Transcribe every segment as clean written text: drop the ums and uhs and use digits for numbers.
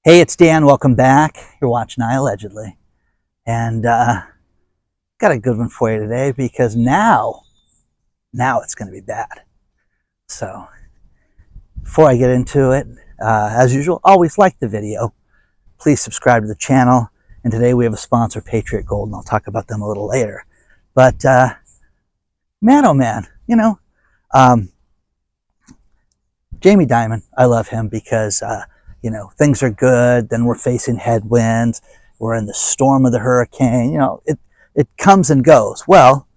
Hey, it's Dan. Welcome back. You're watching iAllegedly. And got a good one for you today because now it's going to be bad. So before I get into it, as usual, always like the video. Please subscribe to the channel. And today we have a sponsor, Patriot Gold, and I'll talk about them a little later. But man, oh man, Jamie Dimon, I love him because things are good, then we're facing headwinds, we're in the storm of the hurricane, it comes and goes. Well,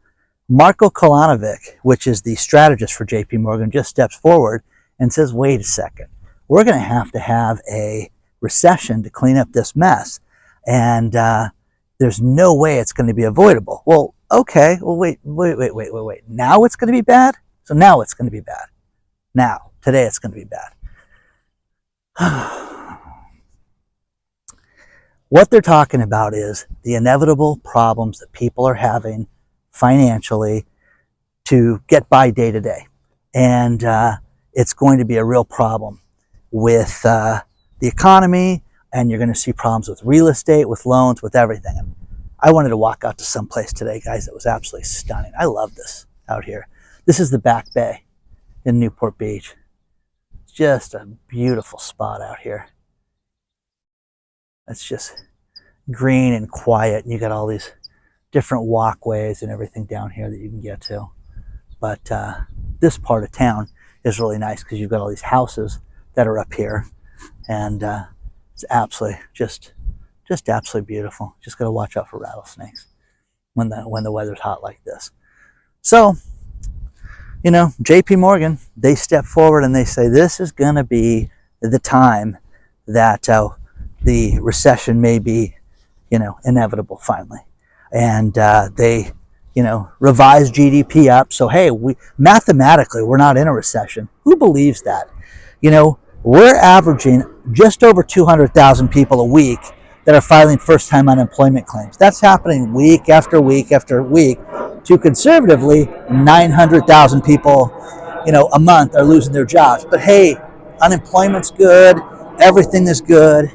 Marko Kolanovic, which is the strategist for JP Morgan, just steps forward and says, wait a second, we're going to have a recession to clean up this mess, and there's no way it's going to be avoidable. Well, okay, well, wait, now it's going to be bad? So now it's going to be bad. Now, today it's going to be bad. What they're talking about is the inevitable problems that people are having financially to get by day to day. And it's going to be a real problem with the economy, and you're going to see problems with real estate, with loans, with everything. And I wanted to walk out to some place today, guys, that was absolutely stunning. I love this out here. This is the Back Bay in Newport Beach. Just a beautiful spot out here. It's just green and quiet, and you got all these different walkways and everything down here that you can get to. But this part of town is really nice because you've got all these houses that are up here, and it's absolutely just absolutely beautiful. Just got to watch out for rattlesnakes when the weather's hot like this. So, JP Morgan, they step forward and they say this is going to be the time that the recession may be, inevitable finally. And they, revise GDP up. So, hey, mathematically, we're not in a recession. Who believes that? We're averaging just over 200,000 people a week that are filing first-time unemployment claims. That's happening week after week after week. To conservatively, 900,000 people, a month are losing their jobs. But hey, unemployment's good, everything is good.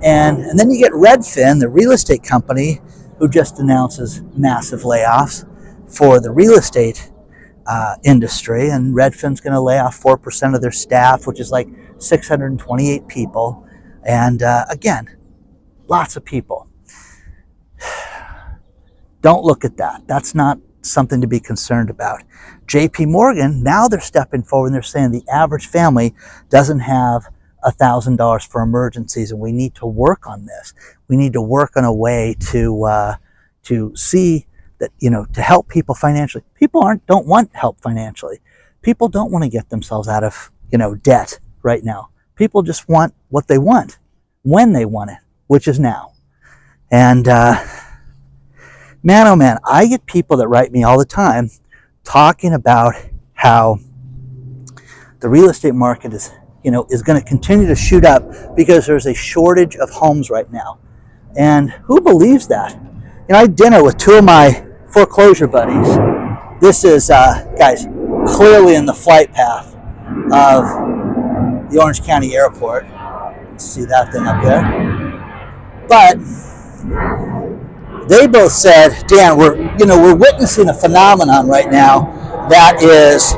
And then you get Redfin, the real estate company, who just announces massive layoffs for the real estate industry. And Redfin's going to lay off 4% of their staff, which is like 628 people. And again, lots of people. Don't look at that. That's not something to be concerned about. JP Morgan, now they're stepping forward and they're saying the average family doesn't have $1,000 for emergencies, and we need to work on this. We need to work on a way to see that, to help people financially. People don't want help financially. People don't want to get themselves out of, debt right now. People just want what they want when they want it, which is now. And man, oh man, I get people that write me all the time talking about how the real estate market is going to continue to shoot up because there's a shortage of homes right now. And who believes that? I had dinner with two of my foreclosure buddies. This is, guys, clearly in the flight path of the Orange County Airport. See that thing up there? But they both said, Dan, we're witnessing a phenomenon right now that is,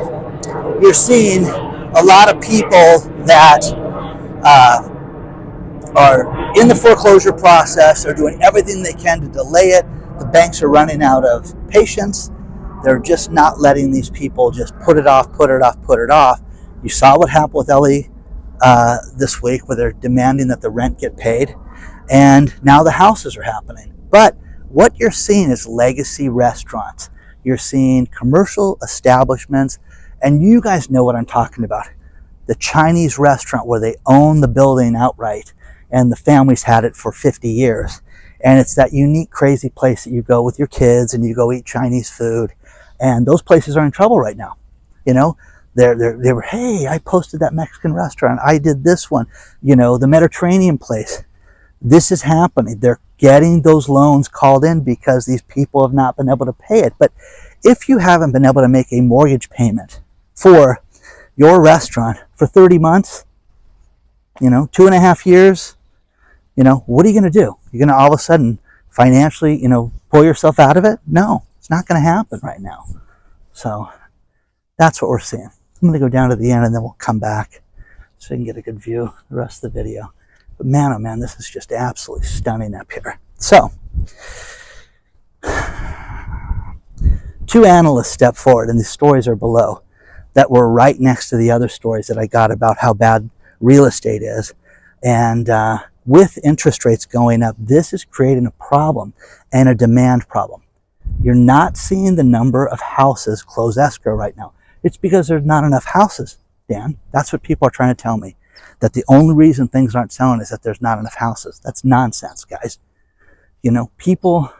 you're seeing a lot of people that are in the foreclosure process. They're doing everything they can to delay it. The banks are running out of patience. They're just not letting these people just put it off. You saw what happened with Ellie this week, where they're demanding that the rent get paid. And now the houses are happening. But what you're seeing is legacy restaurants. You're seeing commercial establishments, and you guys know what I'm talking about. The Chinese restaurant where they own the building outright, and the family's had it for 50 years. And it's that unique, crazy place that you go with your kids and you go eat Chinese food. And those places are in trouble right now. They were, hey, I posted that Mexican restaurant. I did this one, the Mediterranean place. This is happening. They're getting those loans called in because these people have not been able to pay it. But if you haven't been able to make a mortgage payment for your restaurant for 30 months, 2.5 years, You know, what are you going to do? You're going to all of a sudden financially, you know, pull yourself out of it? No, it's not going to happen right now. So that's what we're seeing. I'm going to go down to the end and then we'll come back so you can get a good view of the rest of the video. But man, oh man, this is just absolutely stunning up here. So, two analysts step forward, and these stories are below, that were right next to the other stories that I got about how bad real estate is. And with interest rates going up, this is creating a problem and a demand problem. You're not seeing the number of houses close escrow right now. It's because there's not enough houses, Dan. That's what people are trying to tell me. That the only reason things aren't selling is that there's not enough houses. That's nonsense, guys. You know, people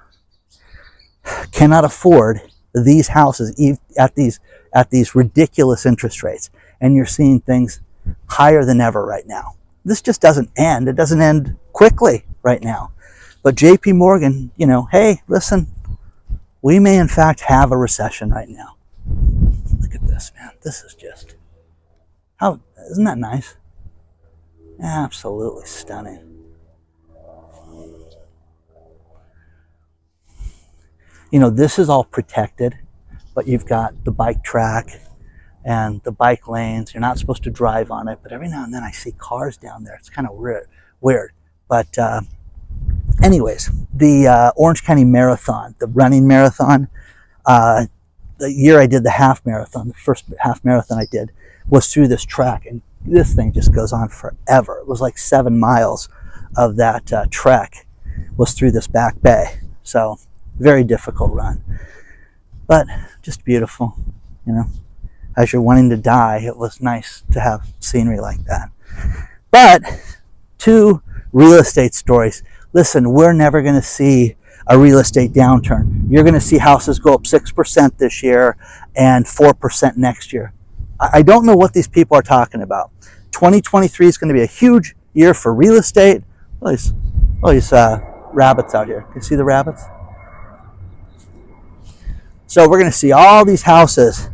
cannot afford these houses at these ridiculous interest rates. And you're seeing things higher than ever right now. This just doesn't end. It doesn't end quickly right now. But JP Morgan, you know, hey, listen, we may in fact have a recession right now. Look at this, man. This is just, how, isn't that nice? Absolutely stunning. You know, this is all protected, but you've got the bike track and the bike lanes. You're not supposed to drive on it, but every now and then I see cars down there. It's kind of weird. But anyways, the Orange County Marathon, the running marathon, the year I did the half marathon, the first half marathon I did, was through this track, and this thing just goes on forever. It was like 7 miles of that trek was through this back bay. So very difficult run, but just beautiful. You know, as you're wanting to die, it was nice to have scenery like that. But two real estate stories. Listen, we're never going to see a real estate downturn. You're going to see houses go up 6% this year and 4% next year. I don't know what these people are talking about. 2023 is going to be a huge year for real estate. All these rabbits out here. Can you see the rabbits? So we're going to see all these houses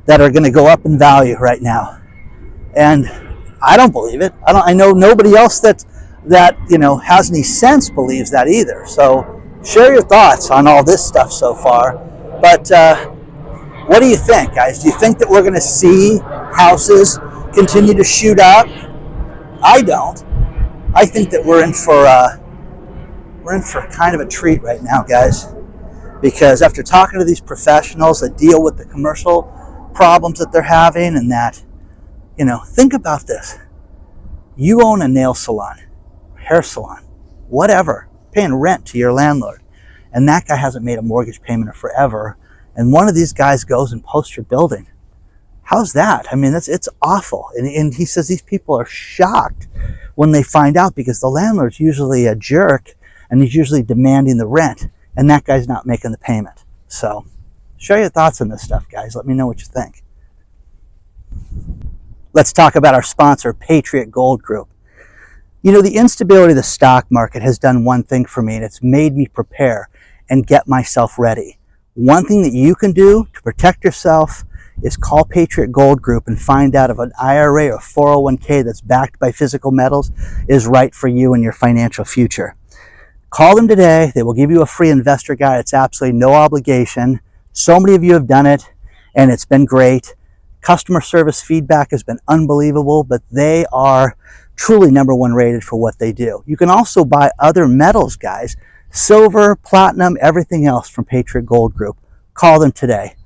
that are going to go up in value right now. And I don't believe it. I know nobody else that you know has any sense believes that either. So share your thoughts on all this stuff so far. But what do you think, guys? Do you think that we're going to see houses continue to shoot up? I don't. I think that we're in for kind of a treat right now, guys. Because after talking to these professionals that deal with the commercial problems that they're having, and that, you know, think about this. You own a nail salon, hair salon, whatever, paying rent to your landlord, and that guy hasn't made a mortgage payment in forever, and one of these guys goes and posts your building. How's that? I mean, it's awful. And he says these people are shocked when they find out, because the landlord's usually a jerk and he's usually demanding the rent, and that guy's not making the payment. So share your thoughts on this stuff, guys. Let me know what you think. Let's talk about our sponsor, Patriot Gold Group. You know, the instability of the stock market has done one thing for me, and it's made me prepare and get myself ready. One thing that you can do to protect yourself is call Patriot Gold Group and find out if an IRA or 401k that's backed by physical metals is right for you and your financial future. Call them today. They will give you a free investor guide. It's absolutely no obligation. So many of you have done it, and it's been great. Customer service feedback has been unbelievable, but they are truly #1 rated for what they do. You can also buy other metals, guys, silver, platinum, everything else from Patriot Gold Group. Call them today.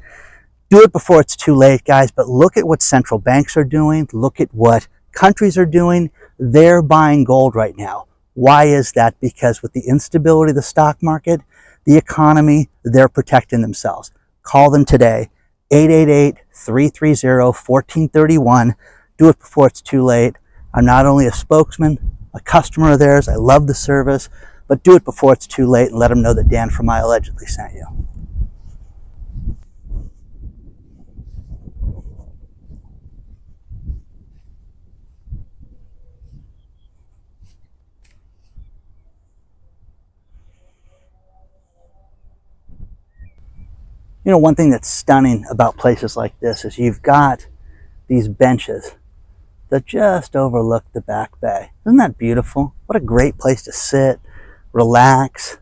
Do it before it's too late, guys, but look at what central banks are doing. Look at what countries are doing. They're buying gold right now. Why is that? Because with the instability of the stock market, the economy, they're protecting themselves. Call them today, 888-330-1431. Do it before it's too late. I'm not only a spokesman, a customer of theirs. I love the service, but do it before it's too late and let them know that Dan from iAllegedly sent you. You know, one thing that's stunning about places like this is you've got these benches that just overlook the back bay. Isn't that beautiful? What a great place to sit, relax,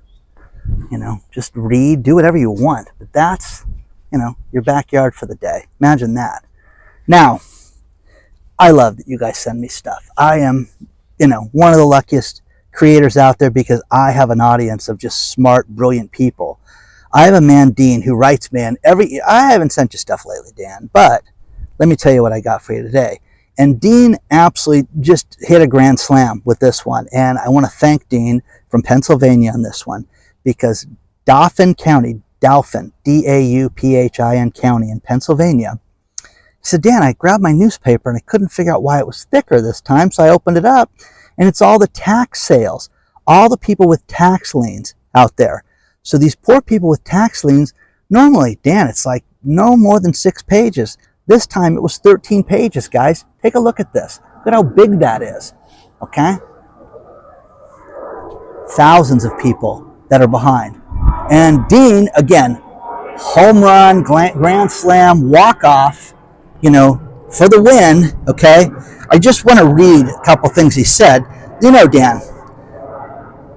you know, just read, do whatever you want. But that's, you know, your backyard for the day. Imagine that. Now, I love that you guys send me stuff. I am, you know, one of the luckiest creators out there because I have an audience of just smart, brilliant people. I have a man, Dean, who writes me, and I haven't sent you stuff lately, Dan, but let me tell you what I got for you today. And Dean absolutely just hit a grand slam with this one. And I want to thank Dean from Pennsylvania on this one, because Dauphin County, Dauphin, D-A-U-P-H-I-N County in Pennsylvania. He said, Dan, I grabbed my newspaper and I couldn't figure out why it was thicker this time. So I opened it up and it's all the tax sales, all the people with tax liens out there. So these poor people with tax liens, normally, Dan, it's like no more than 6 pages. This time it was 13 pages, guys. Take a look at this. Look at how big that is, okay? Thousands of people that are behind. And Dean, again, home run, grand slam, walk-off, you know, for the win, okay? I just want to read a couple things he said. You know, Dan,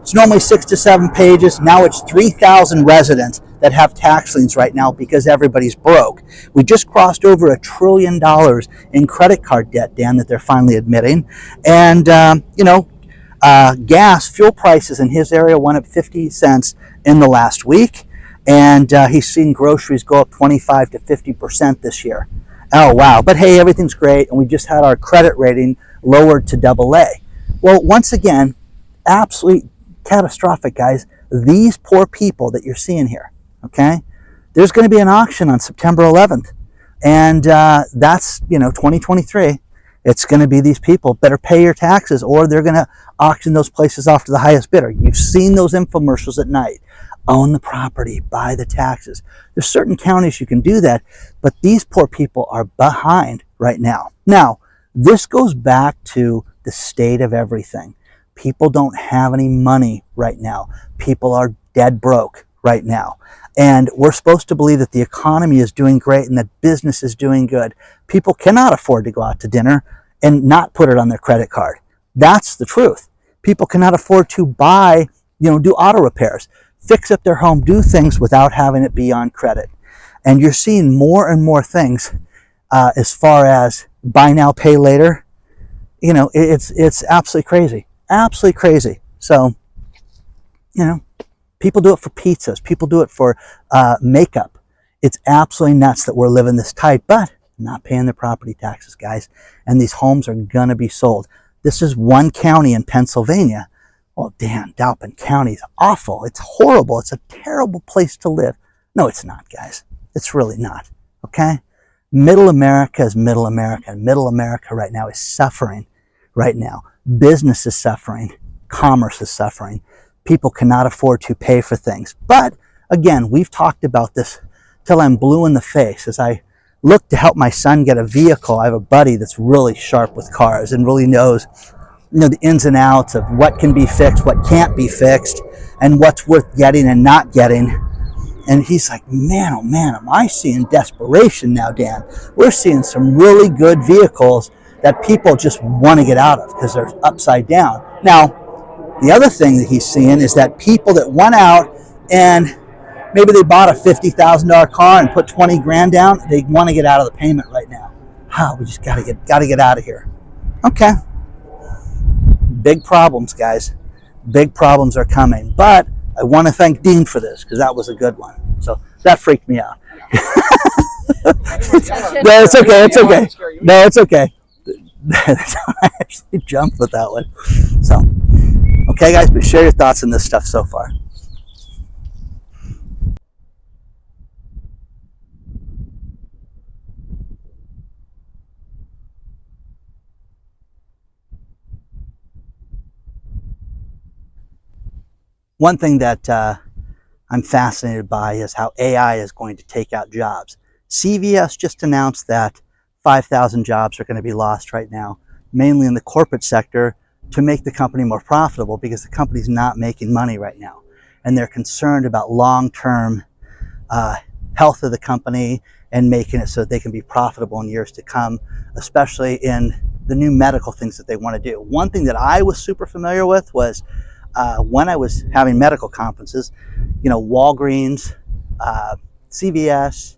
it's normally 6 to 7 pages. Now it's 3,000 residents that have tax liens right now because everybody's broke. We just crossed over $1 trillion in credit card debt, Dan, that they're finally admitting. And, you know, gas, fuel prices in his area went up 50 cents in the last week. And he's seen groceries go up 25 to 50% this year. Oh, wow. But hey, everything's great. And we just had our credit rating lowered to AA. Well, once again, absolutely catastrophic, guys. These poor people that you're seeing here, okay? There's going to be an auction on September 11th. And that's, you know, 2023. It's going to be these people better pay your taxes or they're going to auction those places off to the highest bidder. You've seen those infomercials at night. Own the property, buy the taxes. There's certain counties you can do that, but these poor people are behind right now. Now, this goes back to the state of everything. People don't have any money right now. People are dead broke right now. And we're supposed to believe that the economy is doing great and that business is doing good. People cannot afford to go out to dinner and not put it on their credit card. That's the truth. People cannot afford to buy, you know, do auto repairs, fix up their home, do things without having it be on credit. And you're seeing more and more things as far as buy now, pay later. You know, it's absolutely crazy. Absolutely crazy. So, you know, people do it for pizzas. People do it for makeup. It's absolutely nuts that we're living this tight, but not paying their property taxes, guys. And these homes are going to be sold. This is one county in Pennsylvania. Oh, damn, Dauphin County is awful. It's horrible. It's a terrible place to live. No, it's not, guys. It's really not, okay? Middle America is middle America. And middle America right now is suffering right now. Business is suffering. Commerce is suffering. People cannot afford to pay for things. But, again, we've talked about this till I'm blue in the face. As I look to help my son get a vehicle, I have a buddy that's really sharp with cars and really knows, you know, the ins and outs of what can be fixed, what can't be fixed, and what's worth getting and not getting. And he's like, man, oh man, am I seeing desperation now, Dan? We're seeing some really good vehicles that people just want to get out of because they're upside down. Now, the other thing that he's seeing is that people that went out and maybe they bought a $50,000 car and put 20 grand down, they want to get out of the payment right now. We just gotta get out of here. Okay. Big problems, guys. Big problems are coming. But I want to thank Dean for this because that was a good one. So that freaked me out. No, it's okay. It's okay. No, it's okay. I actually jumped with that one. So, okay, guys, but share your thoughts on this stuff so far. One thing that I'm fascinated by is how AI is going to take out jobs. CVS just announced that 5,000 jobs are going to be lost right now, mainly in the corporate sector, to make the company more profitable because the company's not making money right now. And they're concerned about long-term health of the company and making it so that they can be profitable in years to come, especially in the new medical things that they want to do. One thing that I was super familiar with was when I was having medical conferences, Walgreens, CVS,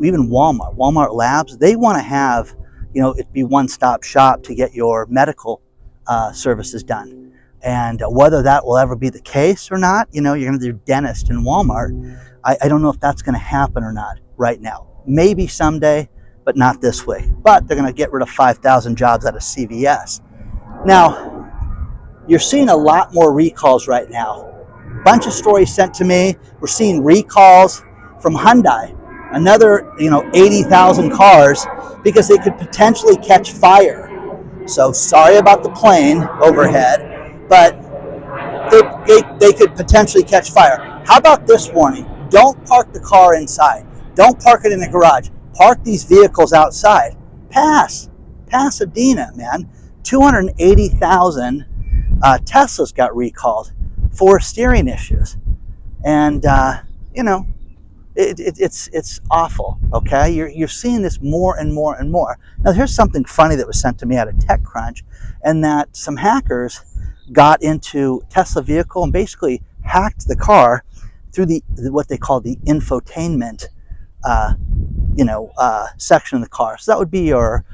even Walmart Labs, they want to have, it be one-stop shop to get your medical services done. And whether that will ever be the case or not, you're going to do dentist in Walmart. I don't know if that's going to happen or not right now. Maybe someday, but not this way. But they're going to get rid of 5,000 jobs out of CVS. Now, you're seeing a lot more recalls right now. Bunch of stories sent to me. We're seeing recalls from Hyundai, another 80,000 cars, because they could potentially catch fire. So sorry about the plane overhead, but they could potentially catch fire. How about this warning? Don't park the car inside. Don't park it in the garage. Park these vehicles outside. Pasadena, man. 280,000 Teslas got recalled for steering issues. And, it's awful, okay? You're seeing this more and more and more. Now, here's something funny that was sent to me out of TechCrunch, and that some hackers got into Tesla vehicle and basically hacked the car through what they call the infotainment section of the car. So that would be your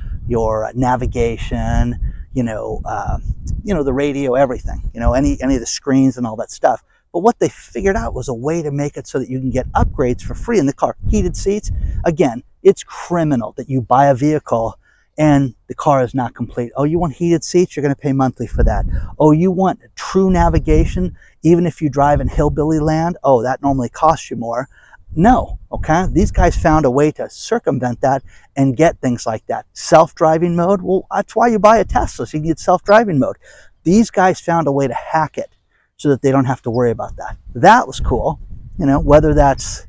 navigation, the radio, everything, any of the screens and all that stuff. But what they figured out was a way to make it so that you can get upgrades for free in the car. Heated seats, again, it's criminal that you buy a vehicle and the car is not complete. Oh, you want heated seats? You're going to pay monthly for that. Oh, you want true navigation, even if you drive in hillbilly land? Oh, that normally costs you more. No, okay? These guys found a way to circumvent that and get things like that. Self-driving mode, well, that's why you buy a Tesla, so you can get self-driving mode. These guys found a way to hack it so that they don't have to worry about that. That was cool. Whether that's,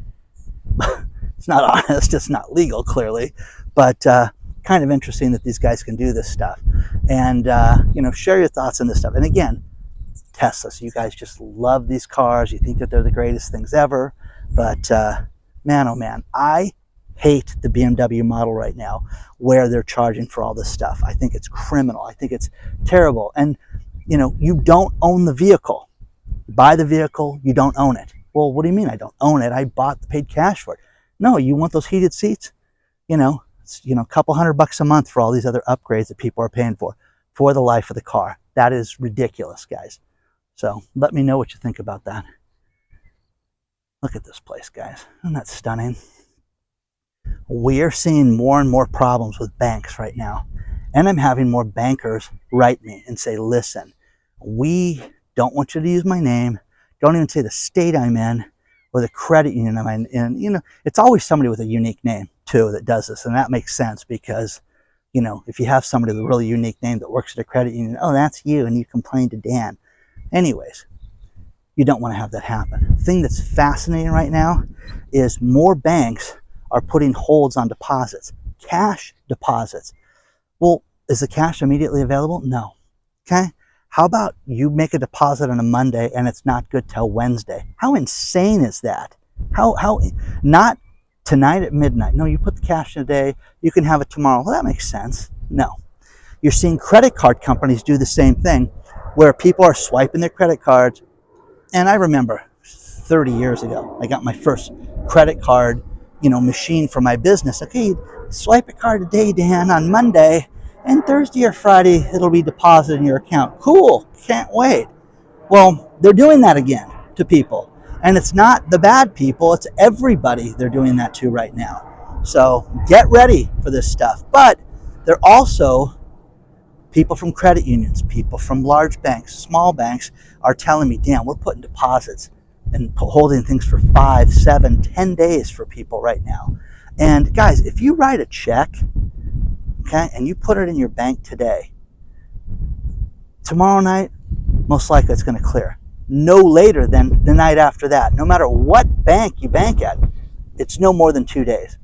it's not honest, it's not legal, clearly, but kind of interesting that these guys can do this stuff. And, share your thoughts on this stuff. And again, Tesla, so you guys just love these cars. You think that they're the greatest things ever. But man, oh man, I hate the BMW model right now where they're charging for all this stuff. I think it's criminal. I think it's terrible. And, you don't own the vehicle. You buy the vehicle, you don't own it. Well, what do you mean I don't own it? I paid cash for it. No, you want those heated seats? It's, a couple $100 a month for all these other upgrades that people are paying for the life of the car. That is ridiculous, guys. So let me know what you think about that. Look at this place, guys. Isn't that stunning? We're seeing more and more problems with banks right now. And I'm having more bankers write me and say, listen, we don't want you to use my name. Don't even say the state I'm in or the credit union I'm in. It's always somebody with a unique name, too, that does this. And that makes sense because, if you have somebody with a really unique name that works at a credit union, oh, that's you, and you complain to Dan. Anyways, you don't want to have that happen. The thing that's fascinating right now is more banks are putting holds on deposits, cash deposits. Well, is the cash immediately available? No. Okay. How about you make a deposit on a Monday and it's not good till Wednesday? How insane is that? How not tonight at midnight. No, you put the cash in a day, you can have it tomorrow. Well, that makes sense. No. You're seeing credit card companies do the same thing where people are swiping their credit cards. And I remember 30 years ago, I got my first credit card, machine for my business. Okay, swipe a card today, Dan, on Monday, and Thursday or Friday, it'll be deposited in your account. Cool, can't wait. Well, they're doing that again to people. And it's not the bad people, it's everybody they're doing that to right now. So get ready for this stuff. But they're also people from credit unions, people from large banks, small banks are telling me, Dan, we're putting deposits and holding things for 5, 7, 10 days for people right now. And guys, if you write a check, okay, and you put it in your bank today, tomorrow night, most likely it's going to clear. No later than the night after that. No matter what bank you bank at, it's no more than 2 days.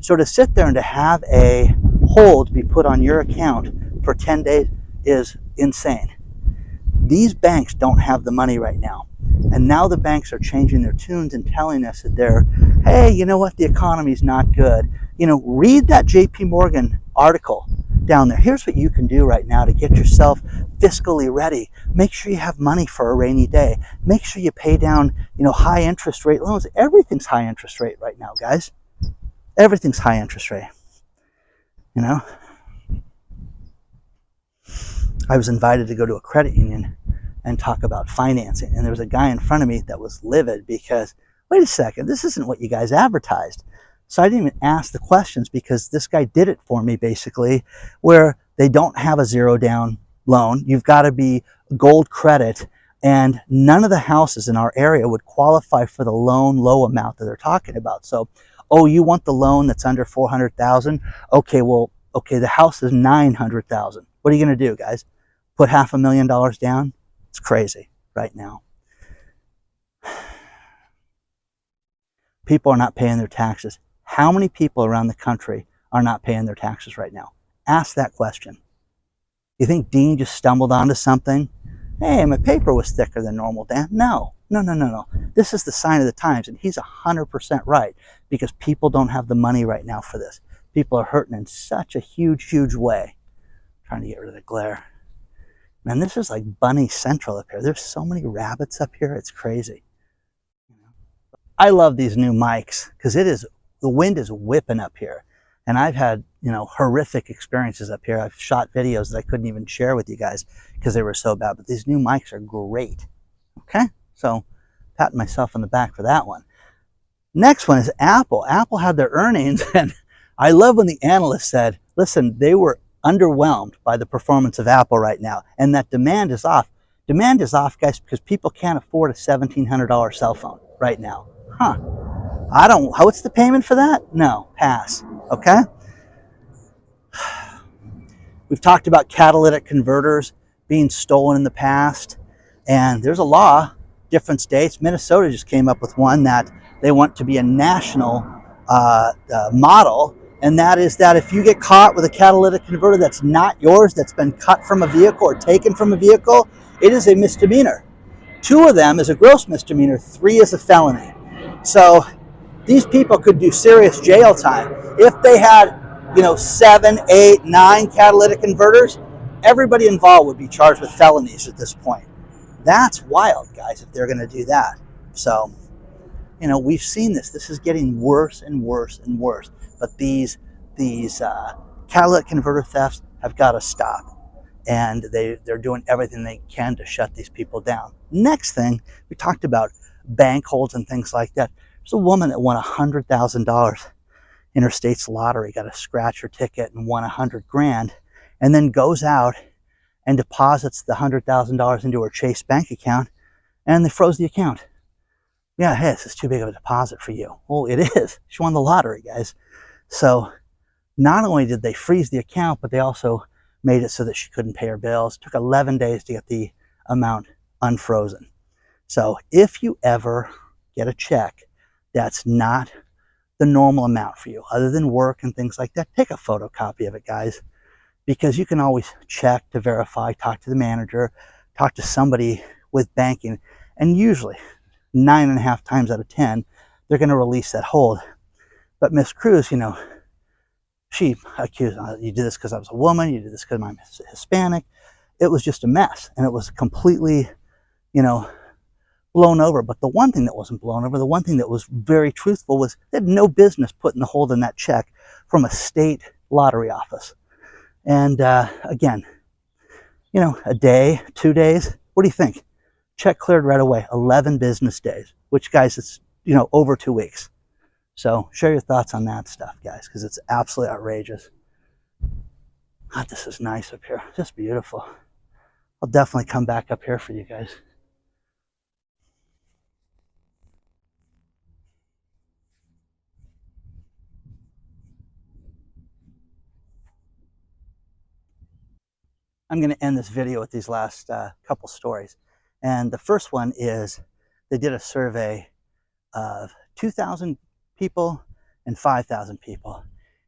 So to sit there and to have a hold be put on your account for 10 days is insane. These banks don't have the money right now. And now the banks are changing their tunes and telling us that they're, hey, you know what, the economy's not good. Read that JP Morgan article down there. Here's what you can do right now to get yourself fiscally ready. Make sure you have money for a rainy day. Make sure you pay down, high interest rate loans. Everything's high interest rate right now, guys. Everything's high interest rate. I was invited to go to a credit union and talk about financing, and there was a guy in front of me that was livid because, wait a second, this isn't what you guys advertised. So I didn't even ask the questions because this guy did it for me, basically, where they don't have a zero down loan. You've got to be gold credit, and none of the houses in our area would qualify for the loan low amount that they're talking about. So, oh, you want the loan that's under $400,000? Okay, the house is $900,000. What are you going to do, guys? Put $500,000 down? It's crazy right now. People are not paying their taxes. How many people around the country are not paying their taxes right now? Ask that question. You think Dean just stumbled onto something? Hey, my paper was thicker than normal, Dan. No. This is the sign of the times, and he's 100% right, because people don't have the money right now for this. People are hurting in such a huge way. I'm trying to get rid of the glare. Man, this is like bunny central up here. There's so many rabbits up here. It's crazy. I love these new mics because the wind is whipping up here. And I've had, horrific experiences up here. I've shot videos that I couldn't even share with you guys because they were so bad. But these new mics are great. Okay? So, patting myself on the back for that one. Next one is Apple. Apple had their earnings, and I love when the analyst said, listen, they were underwhelmed by the performance of Apple right now, and that demand is off. Demand is off, guys, because people can't afford a $1,700 cell phone right now. What's the payment for that? No, pass, okay? We've talked about catalytic converters being stolen in the past, and there's a law, different states. Minnesota just came up with one that they want to be a national model, and that is that if you get caught with a catalytic converter that's not yours, that's been cut from a vehicle or taken from a vehicle, it is a misdemeanor. 2 of them is a gross misdemeanor, 3 is a felony. So these people could do serious jail time. If they had, 7, 8, 9 catalytic converters, everybody involved would be charged with felonies at this point. That's wild, guys, if they're going to do that. So, we've seen this. This is getting worse and worse and worse. But these catalytic converter thefts have got to stop. And they're doing everything they can to shut these people down. Next thing, we talked about bank holds and things like that. There's a woman that won $100,000 in her state's lottery, got a scratcher ticket and won $100,000, and then goes out and deposits the $100,000 into her Chase bank account, and they froze the account. Yeah, hey, this is too big of a deposit for you. Well, it is. She won the lottery, guys. So not only did they freeze the account, but they also made it so that she couldn't pay her bills. It took 11 days to get the amount unfrozen. So if you ever get a check that's not the normal amount for you, other than work and things like that, take a photocopy of it, guys, because you can always check to verify, talk to the manager, talk to somebody with banking, and usually 9.5 times out of 10, they're going to release that hold. But Miss Cruz, she accused, you did this because I was a woman, you did this because I'm Hispanic. It was just a mess, and it was completely, blown over. But the one thing that wasn't blown over, the one thing that was very truthful, was they had no business putting the hold in that check from a state lottery office. And again, a day, 2 days, what do you think? Check cleared right away, 11 business days, which, guys, it's, over 2 weeks. So share your thoughts on that stuff, guys, because it's absolutely outrageous. God, this is nice up here. Just beautiful. I'll definitely come back up here for you guys. I'm going to end this video with these last couple stories. And the first one is they did a survey of 2,000 people and 5,000 people.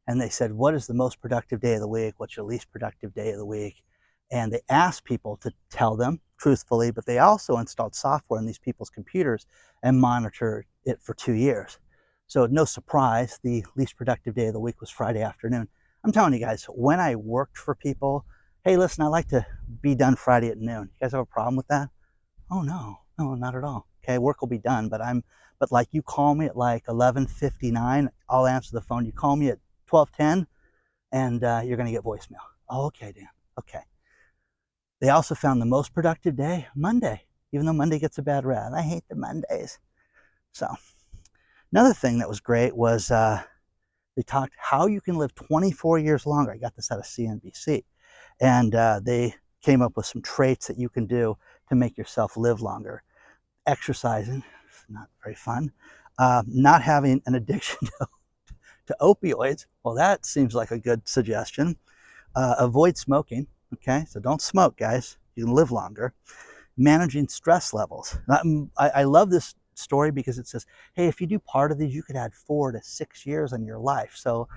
And they said, what is the most productive day of the week? What's your least productive day of the week? And they asked people to tell them truthfully, but they also installed software in these people's computers and monitored it for 2 years. So no surprise, the least productive day of the week was Friday afternoon. I'm telling you guys, when I worked for people, hey, listen, I like to be done Friday at noon. You guys have a problem with that? Oh no, no, not at all. Okay, work will be done, but like you call me at like 11:59, I'll answer the phone. You call me at 12:10, and you're gonna get voicemail. Oh, okay, Dan. Okay. They also found the most productive day Monday, even though Monday gets a bad rap. I hate the Mondays. So another thing that was great was they talked how you can live 24 years longer. I got this out of CNBC, and they came up with some traits that you can do to make yourself live longer. Exercising, not very fun. Not having an addiction to opioids. Well, that seems like a good suggestion. Avoid smoking. Okay, so don't smoke, guys. You can live longer. Managing stress levels. I love this story because it says, hey, if you do part of these, you could add 4 to 6 years on your life. So,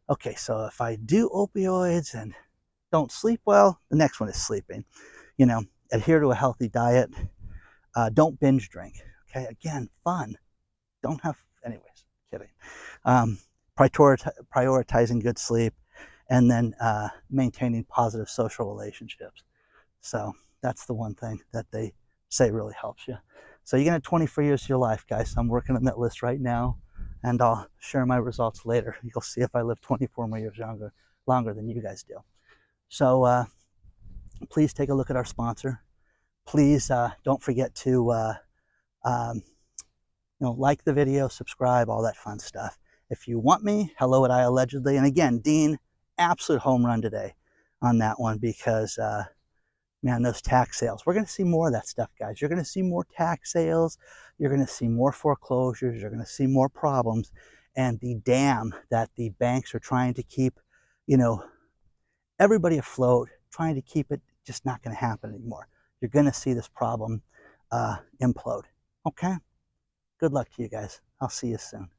okay, so if I do opioids and don't sleep well, the next one is sleeping. You know, adhere to a healthy diet. Don't binge drink. Okay, again, fun. Don't have, anyways, kidding. Prioritizing good sleep, and then maintaining positive social relationships. So that's the one thing that they say really helps you. So you're gonna have 24 years of your life, guys. I'm working on that list right now, and I'll share my results later. You'll see if I live 24 more years longer than you guys do. So please take a look at our sponsor. Please don't forget to like the video, subscribe, all that fun stuff. If you want me, hello at iAllegedly. And again, Dean, absolute home run today on that one because, man, those tax sales. We're going to see more of that stuff, guys. You're going to see more tax sales. You're going to see more foreclosures. You're going to see more problems. And the dam that the banks are trying to keep, everybody afloat, trying to keep it, just not going to happen anymore. You're going to see this problem implode. Okay? Good luck to you guys. I'll see you soon.